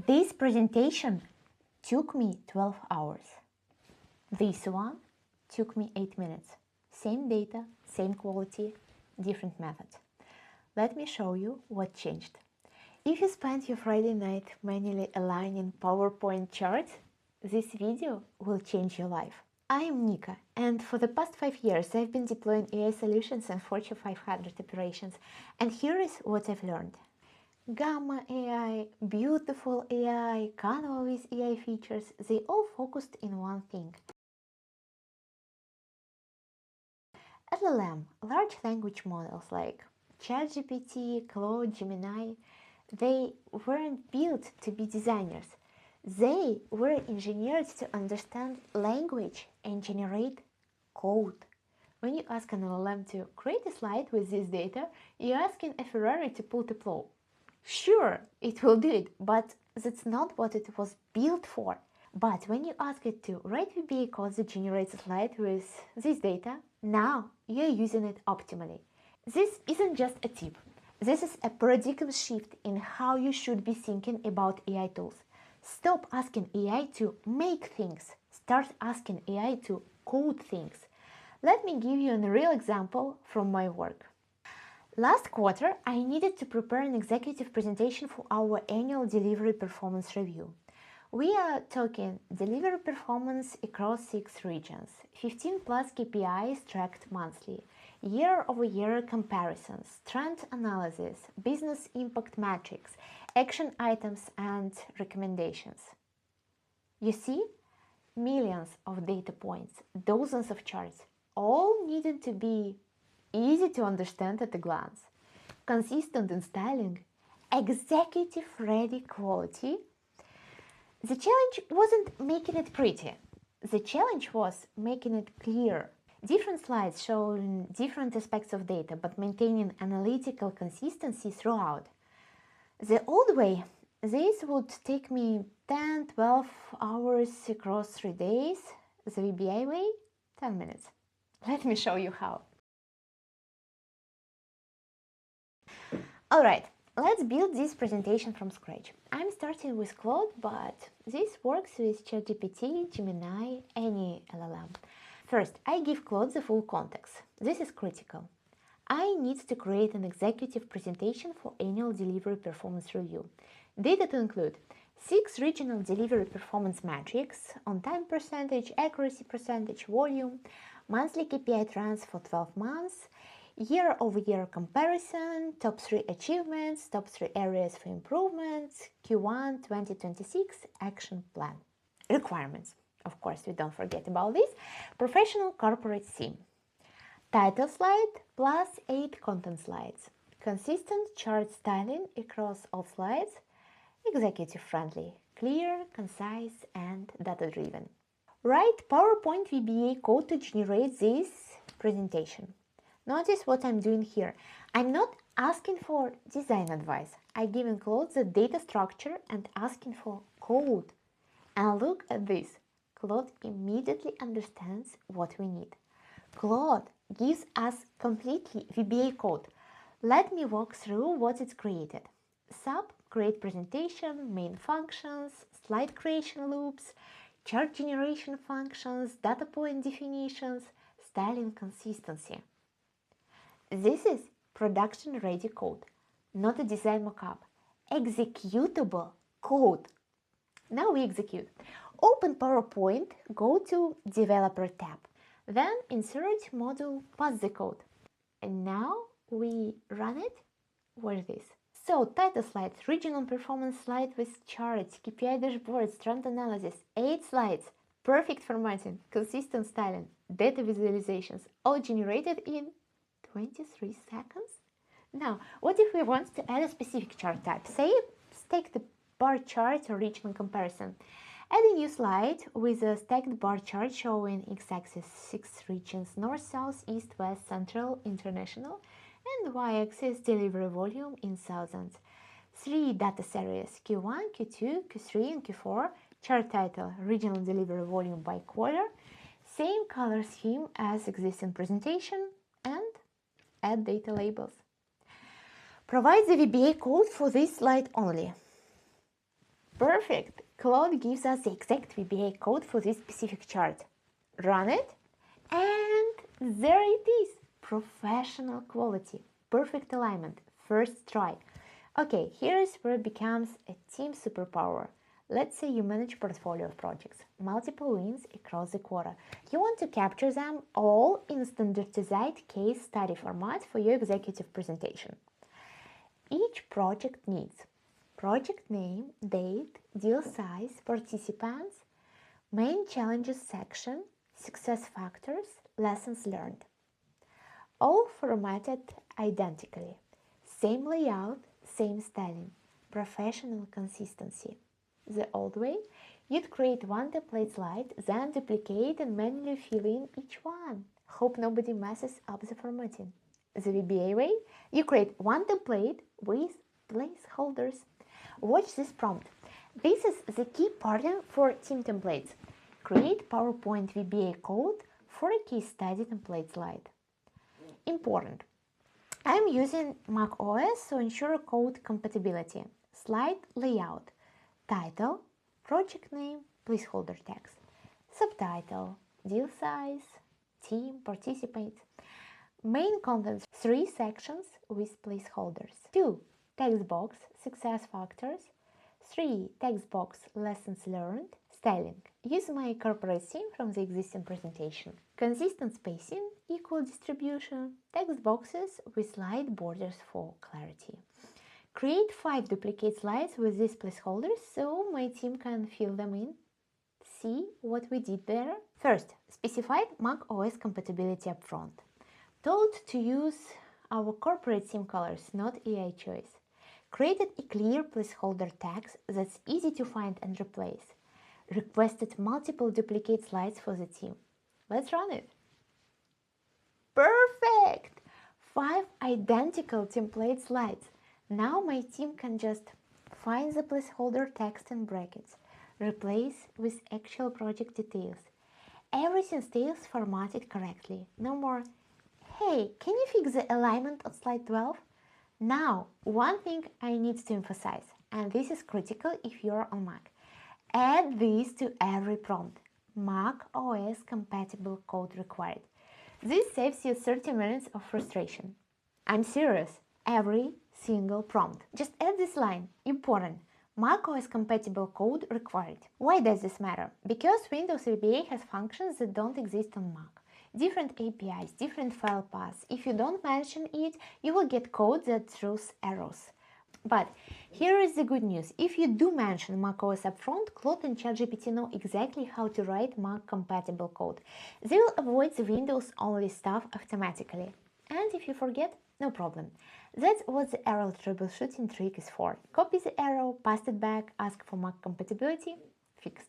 This presentation took me 12 hours. This one took me 8 minutes. Same data, same quality, different method. Let me show you what changed. If you spent your Friday night manually aligning PowerPoint charts, this video will change your life. I am Nika, and for the past 5 years I've been deploying AI solutions in Fortune 500 operations, and here is what I've learned. Gamma AI, beautiful AI, Canva with AI features, they all focused in one thing. LLM, large language models like ChatGPT, Claude, Gemini, they weren't built to be designers. They were engineered to understand language and generate code. When you ask an LLM to create a slide with this data, you're asking a Ferrari to pull the plow. Sure, it will do it, but that's not what it was built for. But when you ask it to write VBA code that generates a slide with this data, now you're using it optimally. This isn't just a tip. This is a paradigm shift in how you should be thinking about AI tools. Stop asking AI to make things. Start asking AI to code things. Let me give you a real example from my work. Last quarter, I needed to prepare an executive presentation for our annual delivery performance review. We are talking delivery performance across 6 regions, 15 plus KPIs tracked monthly, year-over-year comparisons, trend analysis, business impact metrics, action items and recommendations. You see, millions of data points, dozens of charts, all needed to be easy to understand at a glance, consistent in styling, executive-ready quality. The challenge wasn't making it pretty. The challenge was making it clear. Different slides showing different aspects of data, but maintaining analytical consistency throughout. The old way, this would take me 10-12 hours across 3 days. The VBA way, 10 minutes. Let me show you how. Alright, let's build this presentation from scratch. I'm starting with Claude, but this works with ChatGPT, Gemini, any LLM. First, I give Claude the full context. This is critical. I need to create an executive presentation for annual delivery performance review. Data to include 6 regional delivery performance metrics, on-time percentage, accuracy percentage, volume, monthly KPI trends for 12 months, year-over-year comparison, top 3 achievements, top 3 areas for improvements, Q1 2026 action plan. Requirements. Of course, we don't forget about this. Professional corporate theme. Title slide plus 8 content slides. Consistent chart styling across all slides. Executive friendly. Clear, concise and data-driven. Write PowerPoint VBA code to generate this presentation. Notice what I'm doing here. I'm not asking for design advice. I'm giving Claude the data structure and asking for code. And look at this. Claude immediately understands what we need. Claude gives us completely VBA code. Let me walk through what it's created. Sub, create presentation, main functions, slide creation loops, chart generation functions, data point definitions, styling consistency. This is production-ready code, not a design mockup. Executable code. Now we execute. Open PowerPoint, go to Developer tab. Then insert module, pass the code. And now we run it. Where's this? So, title slides, regional performance slide with charts, KPI dashboards, trend analysis, 8 slides, perfect formatting, consistent styling, data visualizations, all generated in 23 seconds. Now, what if we want to add a specific chart type? Say, take the bar chart or regional comparison. Add a new slide with a stacked bar chart showing x-axis 6 regions, north, south, east, west, central, international, and y-axis delivery volume in thousands. 3 data series, Q1, Q2, Q3, and Q4. Chart title, regional delivery volume by quarter. Same color scheme as existing presentation, and add data labels. Provide the VBA code for this slide only. Perfect! Claude gives us the exact VBA code for this specific chart. Run it, and there it is! Professional quality, perfect alignment, first try. Okay, here is where it becomes a team superpower. Let's say you manage portfolio of projects, multiple wins across the quarter. You want to capture them all in standardized case study format for your executive presentation. Each project needs project name, date, deal size, participants, main challenges section, success factors, lessons learned. All formatted identically. Same layout, same styling, professional consistency. The old way, you'd create one template slide, then duplicate and manually fill in each one. Hope nobody messes up the formatting. The VBA way, you create one template with placeholders. Watch this prompt. This is the key pattern for team templates. Create PowerPoint VBA code for a case study template slide. Important. I'm using macOS, so ensure code compatibility. Slide layout. Title, project name, placeholder text. Subtitle, deal size, team, participants. Main contents, 3 sections with placeholders. 2. Text box, success factors. 3. Text box, lessons learned. Styling. Use my corporate theme from the existing presentation. Consistent spacing, equal distribution. Text boxes with slide borders for clarity. Create 5 duplicate slides with these placeholders so my team can fill them in. See what we did there? First, specified macOS compatibility upfront. Told to use our corporate theme colors, not AI choice. Created a clear placeholder text that's easy to find and replace. Requested multiple duplicate slides for the team. Let's run it. Perfect! 5 identical template slides. Now my team can just find the placeholder text in brackets, replace with actual project details. Everything stays formatted correctly. No more, hey, can you fix the alignment on slide 12? Now, one thing I need to emphasize, and this is critical if you're on Mac. Add this to every prompt. Mac OS compatible code required. This saves you 30 minutes of frustration. I'm serious. Every single prompt. Just add this line. Important. macOS compatible code required. Why does this matter? Because Windows VBA has functions that don't exist on Mac. Different APIs, different file paths. If you don't mention it, you will get code that throws errors. But here is the good news. If you do mention macOS upfront, Claude and ChatGPT know exactly how to write Mac-compatible code. They will avoid the Windows-only stuff automatically. And if you forget, no problem. That's what the error troubleshooting trick is for. Copy the error, paste it back, ask for Mac compatibility, fixed.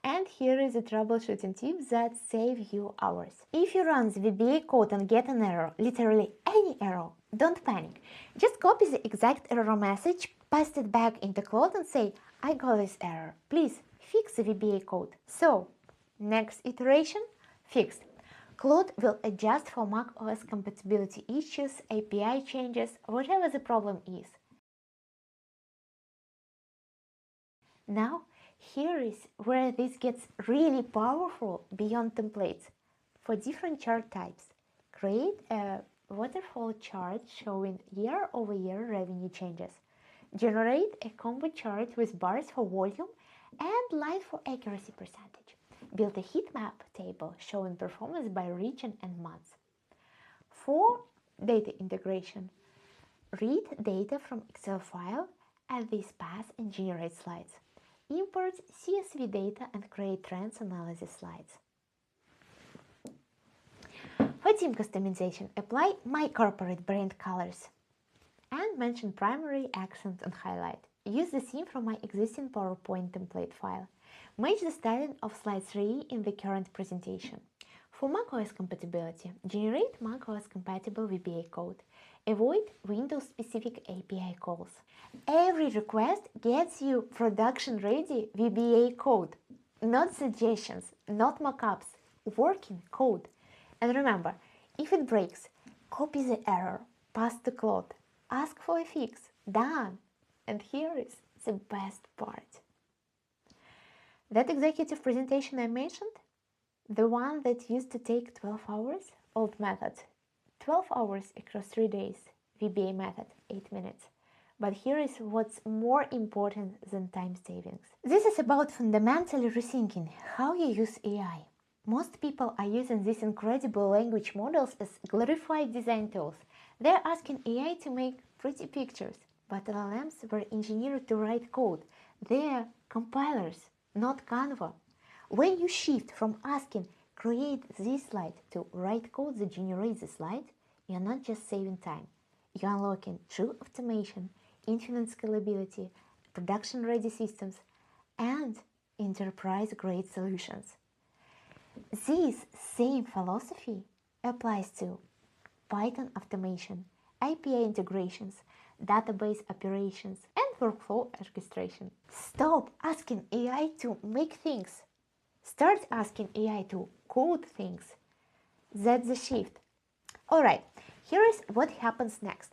And here is a troubleshooting tip that saves you hours. If you run the VBA code and get an error, literally any error, don't panic. Just copy the exact error message, paste it back into Claude and say, I got this error, please fix the VBA code. So, next iteration, fixed. Claude will adjust for macOS compatibility issues, API changes, whatever the problem is. Now, here is where this gets really powerful beyond templates. For different chart types, create a waterfall chart showing year-over-year revenue changes. Generate a combo chart with bars for volume and line for accuracy percentage. Build a heat map table showing performance by region and month. For data integration, read data from Excel file, add this path and generate slides. Import CSV data and create trends analysis slides. For team customization, apply my corporate brand colors and mention primary, accent and highlight. Use the theme from my existing PowerPoint template file. Match the styling of slide 3 in the current presentation. For macOS compatibility, generate macOS compatible VBA code. Avoid Windows-specific API calls. Every request gets you production-ready VBA code. Not suggestions, not mockups, working code. And remember, if it breaks, copy the error, pass to Claude, ask for a fix. Done! And here is the best part. That executive presentation I mentioned, the one that used to take 12 hours, old method, 12 hours across 3 days, VBA method, 8 minutes. But here is what's more important than time savings. This is about fundamentally rethinking how you use AI. Most people are using these incredible language models as glorified design tools. They're asking AI to make pretty pictures, but LLMs were engineered to write code. They're compilers, not Canva. When you shift from asking, create this slide, to write code that generates the slide, you're not just saving time. You're unlocking true automation, infinite scalability, production-ready systems, and enterprise-grade solutions. This same philosophy applies to Python automation, API integrations, database operations, and workflow orchestration. Stop asking AI to make things. Start asking AI to code things. That's the shift. Alright, here is what happens next.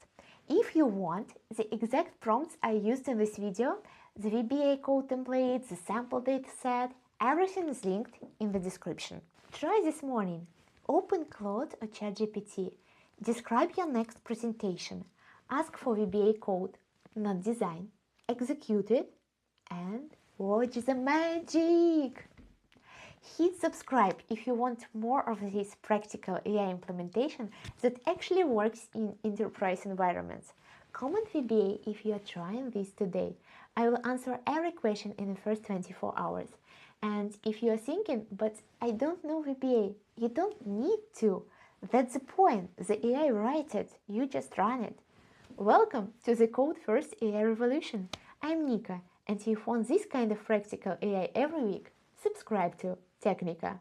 If you want the exact prompts I used in this video, the VBA code templates, the sample dataset, everything is linked in the description. Try this morning. Open Claude or ChatGPT. Describe your next presentation. Ask for VBA code, not design. Execute it and watch the magic! Hit subscribe if you want more of this practical AI implementation that actually works in enterprise environments. Comment VBA if you are trying this today. I will answer every question in the first 24 hours. And if you are thinking, but I don't know VBA, you don't need to. That's the point. The AI writes it, you just run it. Welcome to the Code First AI Revolution. I'm Nika, and if you want this kind of practical AI every week, subscribe to TechNika.